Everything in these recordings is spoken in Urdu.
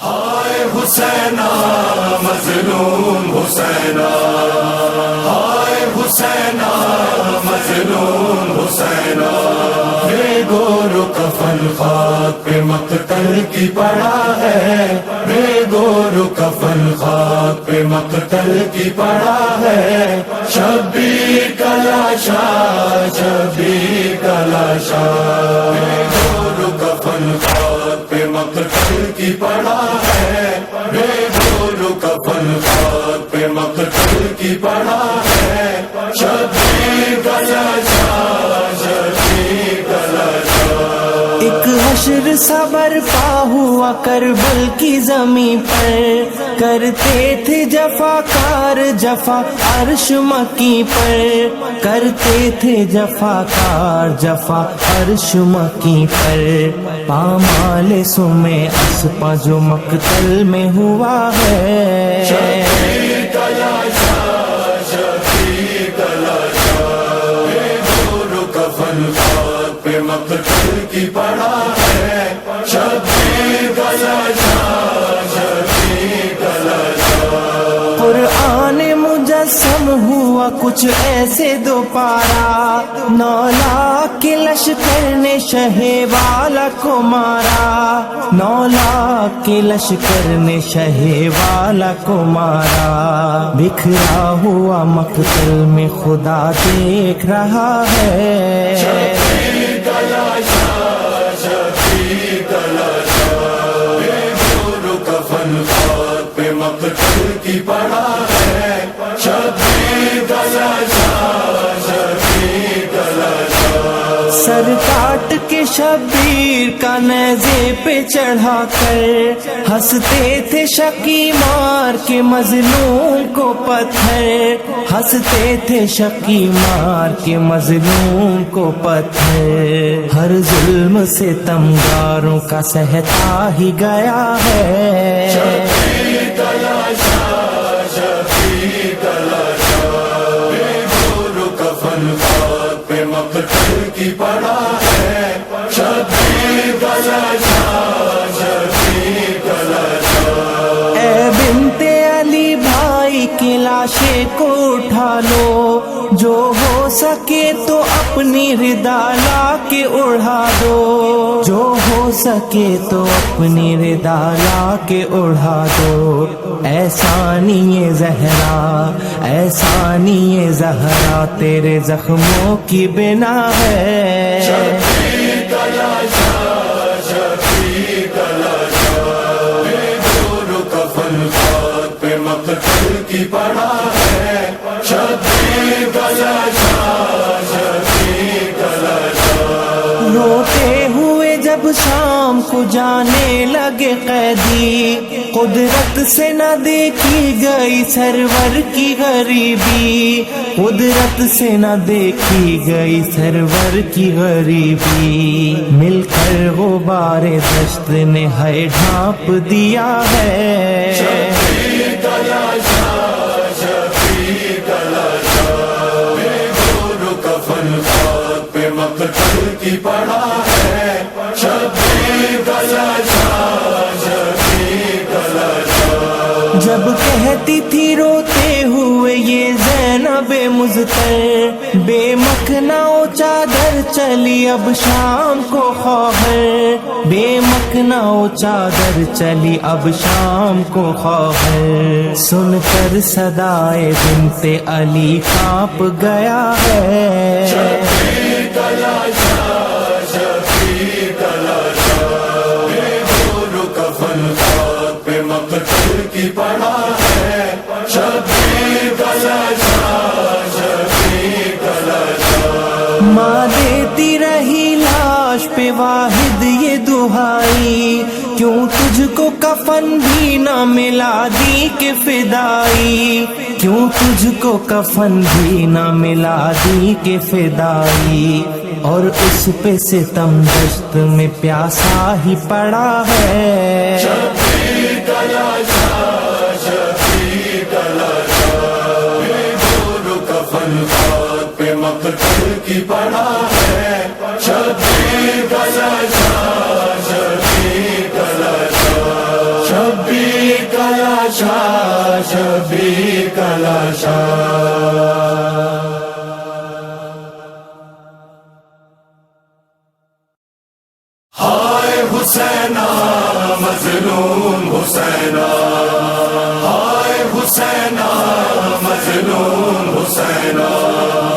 ہائے حسینہ مظلوم حسینہ، ہائے حسینہ مظلوم حسینہ، بے گور و کفن خاک پہ مقتل کی پڑا ہے، بے گور و کفن خاک پہ مقتل کی پڑا ہے، شبیر کا لاشا، شبیر کا لاشا، بے گور و کفن خاک پہ مقتل کی پڑا ہے، بے گور و کفن خاک پہ مقتل کی پڑا ہے، شبیر کا لاشا، شبیر کا لاشا۔ ایک حشر سا برپا ہوا کربل کی زمین پر، کرتے تھے جفاکار جفا عرش مکی پر، کرتے تھے جفاکار جفا عرش مکی پر، پامال سمے اسپا جو مقتل میں ہوا ہے، شبیر کا لاشا، شبیر کا لاشا، بے گور و کفن خاک پہ مقتل کی پڑا ہے، شبیر کا لاشا، شبیر کا لاشا۔ قرآن مجسم ہوا کچھ ایسے دوپارا، 9 لاکھ کے لشکر نے شہ والا کو مارا، 9 لاکھ کے لشکر نے شہ والا کو مارا، بکھرا ہوا مقتل میں خدا دیکھ رہا ہے، شبیر کا لاشا، شبیر کا لاشا، بے گور و کفن خاک پہ مقتل کی پڑا ہے، شبیر کا لاشا، شبیر کا لاشا۔ سر کاٹ کے شبیر کا نیزے پہ چڑھا کر، ہنستے تھے شکی مار کے مظلوم کو پتھر، ہنستے تھے شکی مار کے مظلوم کو پتھر، ہر ظلم سے تمغاروں کا سہتا ہی گیا ہے، شبیر کا لاشا، شبیر کا لاشا، بے گور و کفن خاک پہ مقتل کی پڑا ہے، شبیر کا لاشا، شبیر کا لاشا۔ اے بنت علی بھائی کی لاشیں کو اٹھا لو، جو ہو سکے تو اپنی ردا لا کے اڑا دو، جو ہو سکے تو اپنی ردا لا کے اڑا دو، احسانی زہرا، احسانی زہرا تیرے زخموں کی بنا ہے، شبیر کا لاشا، شبیر کا لاشا، بے گور و کفن خاک پہ مقتل کی پڑا ہے، شبیر کا لاشا، شبیر کا لاشا۔ روتے ہوئے جب شام کو جانے لگے قیدی، قدرت سے نہ دیکھی گئی سرور کی غریبی، قدرت سے نہ دیکھی گئی سرور کی غریبی، مل کر غبار دشت نے ہے ڈھانپ دیا ہے، شبیر کا لاشا، شبیر کا لاشا، بے گور و کفن خاک پہ مقتل کی پڑا ہے، شبیر کا لاشا، شبیر کا لاشا۔ جب کہتی تھی روتے ہوئے یہ زینب مضطر، بے مکھنا و چادر چلی اب شام کو خواہر، بے مکھنا و چادر چلی اب شام کو خواہر، سن کر صدائے بنت علی کانپ گیا ہے، شبیر کا لاشا، شبیر کا لاشا، بے گور و کفن خاک پہ مقتل کی پڑا ہے، شبیر کا لاشا، شبیر کا لاشا۔ ماں دیتی رہی لاش پہ واحد یہ دہائی، کیوں تجھ کو کفن بھی نہ ملا دی کہ فدائی، کیوں تجھ کو کفن بھی نہ ملا دی کہ فدائی، اور اس پہ ستم دشت میں پیاسا ہی پڑا ہے، شبیر کا لاشا، شبیر کا لاشا، بے گور و کفن خاک پہ مقتل کی پڑا ہے، شبیر کا لاشا، شبیر کا لاشا۔ شبیر کا لاشا ہائے حسینہ مظلوم حسینہ ہائے حسینہ مظلوم حسینہ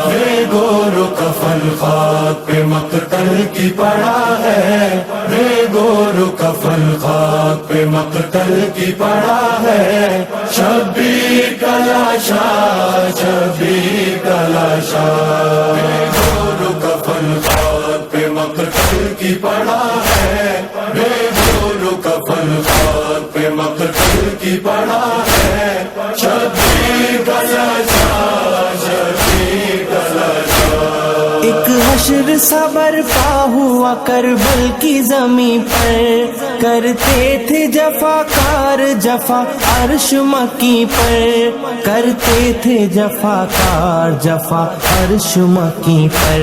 بے گور و کفن خاک پہ مقتل کی پڑا ہے بے گور و کفن خاک پہ مقتل کی پڑا ہے شبیر کا لاشا شبیر کا لاشا بے گور و کفن خاک پہ مقتل کی پڑا ہے بے گور و کفن خاک پہ مقتل کی پڑا ہے شبیر کا لاشا شبیر کا لاشا ایک حشر سا برپا ہوا کربل کی زمین پر کرتے تھے جفاکار جفا عرش مکی پر کرتے تھے جفاکار جفا عرش مکی پر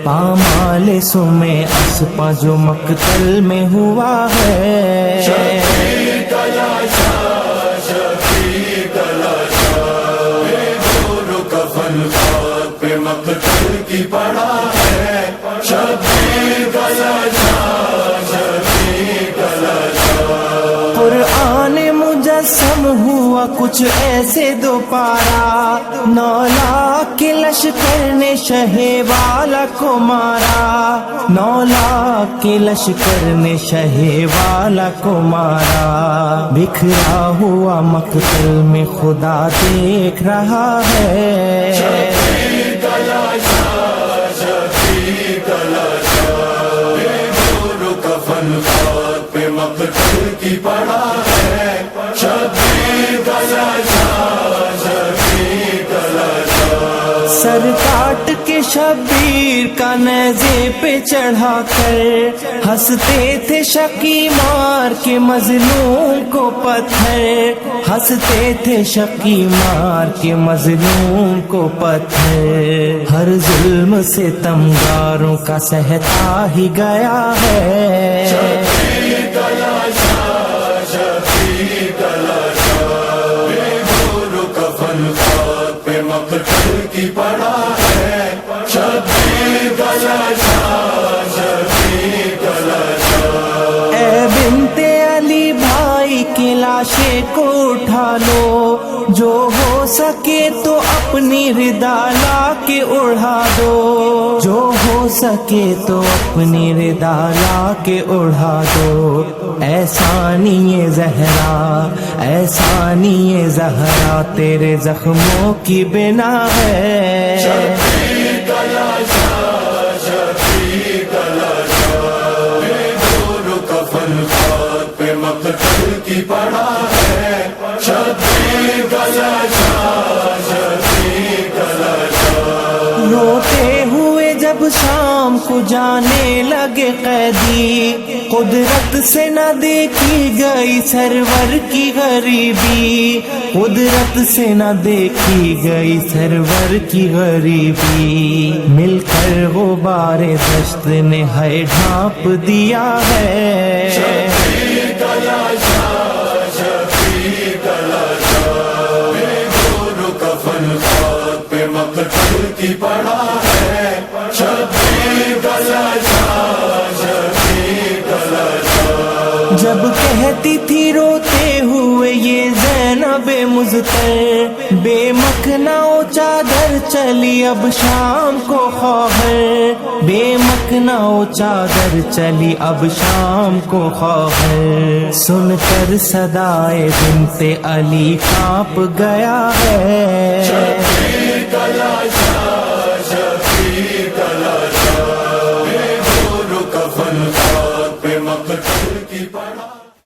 پامال سمے اسپا جو مقتل میں ہوا ہے شبیر کا لاشا شبیر کا لاشا بے گور و کفن خاک پہ مقتل کی پڑا ہے شبیر کا لاشا شبیر کا لاشا قرآن مجسم ہوا کچھ ایسے دوپارا 9 لاکھ کے لشکر نے شہ والا کو مارا 9 لاکھ کے لشکر نے شہ والا کو مارا بکھرا ہوا مقتل میں خدا دیکھ رہا ہے شبیر کا لاشا شبیر کا لاشا بے گور و کفن خاک پہ مقتل کی پڑا ہے شبیر کا لاشا شبیر کا لاشا سر کاٹ کے شبیر کا نیزے پہ چڑھا کر ہنستے تھے شکی مار کے مظلوم کو پتھر ہنستے تھے شکی مار کے مظلوم کو پتھر ہر ظلم سے تمغاروں کا سہتا ہی گیا ہے شبیر کا لاشا شبیر کا لاشا بے گور و کفن خاک پہ مقتل کی پڑا ہے شبیر کا لاشا شبیر کا لاشا اے بنت علی بھائی کی لاشیں کو اٹھا لو جو ہو سکے تو اپنی ردا لا کے اڑا دو جو ہو سکے تو اپنی ردا لا کے اڑا دو احسانی زہرا احسانی زہرا تیرے زخموں کی بنا ہے شبیر کا لاشا شبیر کا لاشا بے گور و کفن خاک پہ مقتل کی پڑا ہے شبیر کا لاشا شبیر کا لاشا روتے ہوئے جب شام کو جانے لگے قیدی قدرت سے نہ دیکھی گئی سرور کی غریبی قدرت سے نہ دیکھی گئی سرور کی غریبی مل کر غبار دشت نے ہے ڈھانپ دیا ہے شبیر کا لاشا شبیر کا لاشا بے گور و کفن خاک پہ مقتل کی پڑا ہے شبیر کا لاشا شبیر کا لاشا جب کہتی تھی روتے ہوئے یہ زینب مضطر بے مکھنا و چادر چلی اب شام کو خواہر بے مکھنا و چادر چلی اب شام کو خواہر سن کر صدائے بنت علی کانپ گیا ہے شبیر کا لاشا